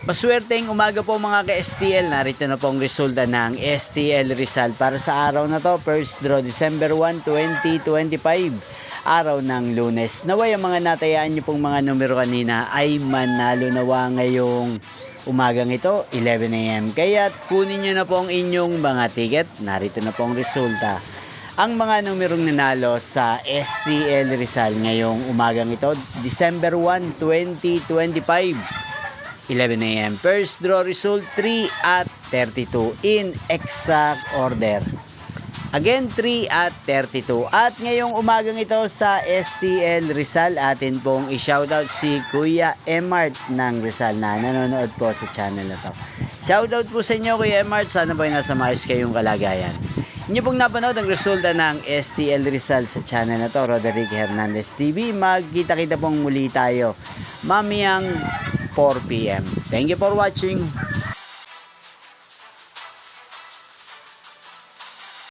Maswerteng umaga po mga ka-STL. Narito na po ang resulta ng STL Rizal para sa araw na to. First draw December 1, 2025. Araw ng Lunes. Naway ang mga natayaan nyo pong mga numero kanina ay manalo nawa ngayong umagang ito, 11 AM. Kaya kunin nyo na po ang inyong mga ticket. Narito na po ang resulta. Ang mga numerong nanalo sa STL Rizal ngayong umagang ito, December 1, 2025. 11 AM. First draw result 3 at 32 in exact order. Again, 3 at 32. At ngayong umagang ito sa STL Rizal, atin pong i-shoutout si Kuya Emart ng Rizal na nanonood po sa channel na to. Shoutout po sa inyo Kuya Emart. Sana po ay nasa maayos kayong kalagayan. Inyo pong napanood ang resulta ng STL Rizal sa channel na to, Roderick Hernandez TV. Magkita-kita pong muli tayo mamayang 4 PM. Thank you for watching.